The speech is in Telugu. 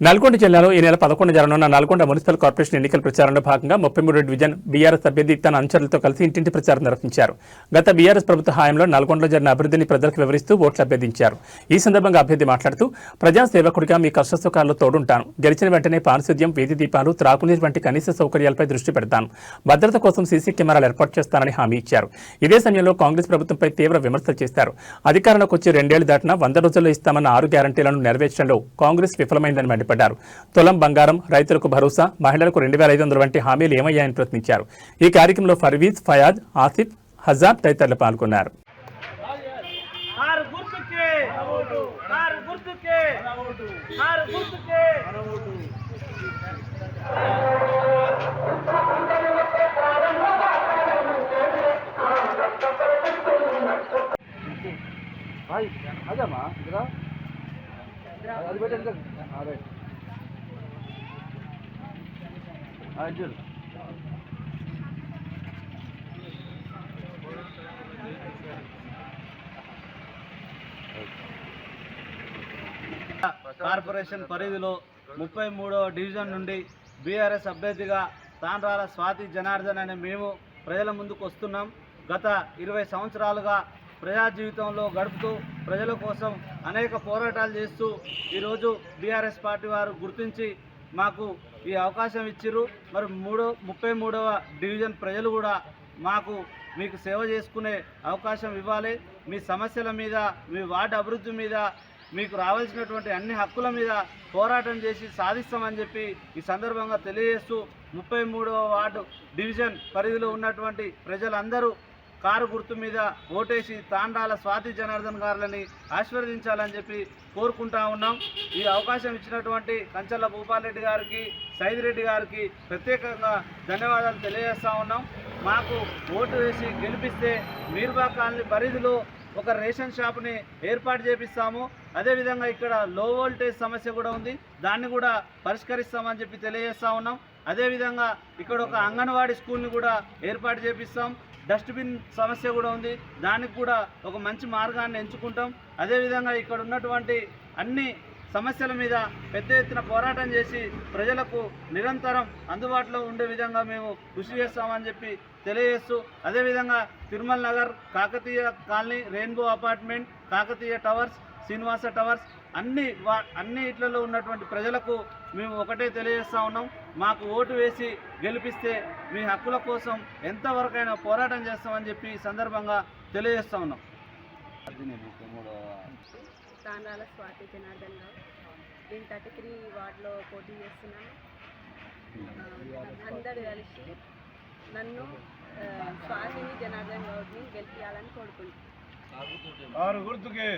నల్గొండ జిల్లాలో ఈ నెల 11 జరగనున్న నల్గొండ మున్సిపల్ కార్పొరేషన్ ఎన్నికల ప్రచారంలో భాగంగా 33 డివిజన్ బీఆర్ఎస్ అభ్యర్థి తన అనుచరులతో కలిసి ఇంటింటి ప్రచారం నిర్వహించారు. గత బీఆర్ఎస్ ప్రభుత్వ హయాంలో నల్గొండలో జరిగిన అభివృద్ధిని ప్రజలకు వివరిస్తూ ఓట్లు అభ్యర్థించారు. ఈ సందర్భంగా అభ్యర్థి మాట్లాడుతూ ప్రజాసేవకుడిగా మీ కష్టసుఖాల్లో తోడుంటాను. గెలిచిన వెంటనే పారిశుద్ధ్యం, వీధి దీపాలు, త్రాగునీరు వంటి కనీస సౌకర్యాలపై దృష్టి పెడతాను. భద్రత కోసం సీసీ కెమెరాలు ఏర్పాటు చేస్తానని హామీ ఇచ్చారు. ఇదే సమయంలో కాంగ్రెస్ ప్రభుత్వంపై తీవ్ర విమర్శలు చేశారు. అధికారంలోకి వచ్చి 2 ఏళ్లు దాటినా 100 రోజుల్లో ఇస్తామన్న 6 గ్యారంటీలను నెరవేర్చడంలో కాంగ్రెస్ విఫలమైందని మండిపడ్డారు. తులం బంగారం, రైతులకు భరోసా, మహిళలకు 2500 వంటి హామీలు ఏమయ్యాయని ప్రశ్నించారు. ఈ కార్యక్రమంలో ఫర్వీజ్, ఫయాజ్, ఆసిఫ్, హజార్ తదితరులు పాల్గొన్నారు. కార్పొరేషన్ పరిధిలో 33వ డివిజన్ నుండి బీఆర్ఎస్ అభ్యర్థిగా తాండ్రాల స్వాతి జనార్దన్ అనే మేము ప్రజల ముందుకు వస్తున్నాం. గత 20 సంవత్సరాలుగా ప్రజా జీవితంలో గడుపుతూ ప్రజల కోసం అనేక పోరాటాలు చేస్తూ ఈరోజు బీఆర్ఎస్ పార్టీ వారు గుర్తించి మాకు ఈ అవకాశం ఇచ్చిర్రు. మరి 33వ డివిజన్ ప్రజలు కూడా మీకు సేవ చేసుకునే అవకాశం ఇవ్వాలి. మీ సమస్యల మీద, మీ వార్డు అభివృద్ధి మీద, మీకు రావాల్సినటువంటి అన్ని హక్కుల మీద పోరాటం చేసి సాధిస్తామని చెప్పి ఈ సందర్భంగా తెలియజేస్తూ 33వ వార్డు డివిజన్ పరిధిలో ఉన్నటువంటి ప్రజలందరూ కారు గుర్తు మీద ఓటేసి తాండాల స్వాతి జనార్దన్ గారులని ఆశీర్వదించాలని చెప్పి కోరుకుంటా ఉన్నాం. ఈ అవకాశం ఇచ్చినటువంటి కంచర్ల భూపాల్ రెడ్డి గారికి, సైదిరెడ్డి గారికి ప్రత్యేకంగా ధన్యవాదాలు తెలియజేస్తూ ఉన్నాం. మాకు ఓటు వేసి గెలిపిస్తే మీర్బా కాలనీ పరిధిలో ఒక రేషన్ షాప్ని ఏర్పాటు చేపిస్తాము. అదేవిధంగా ఇక్కడ లో వోల్టేజ్ సమస్య కూడా ఉంది, దాన్ని కూడా పరిష్కరిస్తామని చెప్పి తెలియజేస్తూ ఉన్నాం. అదేవిధంగా ఇక్కడ ఒక అంగన్వాడీ స్కూల్ని కూడా ఏర్పాటు చేపిస్తాం. డస్ట్బిన్ సమస్య కూడా ఉంది, దానికి కూడా ఒక మంచి మార్గాన్ని ఎంచుకుంటాం. అదేవిధంగా ఇక్కడ ఉన్నటువంటి అన్ని సమస్యల మీద పెద్ద ఎత్తున పోరాటం చేసి ప్రజలకు నిరంతరం అందుబాటులో ఉండే విధంగా మేము కృషి చేస్తామని చెప్పి తెలియజేస్తూ, అదేవిధంగా Tirumala Nagar, Kakatiya colony, rainbow apartment, Kakatiya towers, Srinivasa towers అన్ని ఇట్లలో ఉన్నటువంటి ప్రజలకు మేము ఒకటే తెలియజేస్తూ ఉన్నాం. మాకు ఓటు వేసి గెలిపిస్తే మీ హక్కుల కోసం ఎంతవరకైనా పోరాటం చేస్తామని చెప్పి ఈ సందర్భంగా తెలియజేస్తూ ఉన్నాం. తాండ్రాల స్వాతి జనార్దన్ రావు, నేను 33 వార్డులో పోటీ చేస్తున్నాను. అందరూ కలిసి నన్ను స్వాతిని జనార్దన్ గౌడ్ని గెలిపించాలని కోరుకుంటున్నాను. కారు గుర్తుకే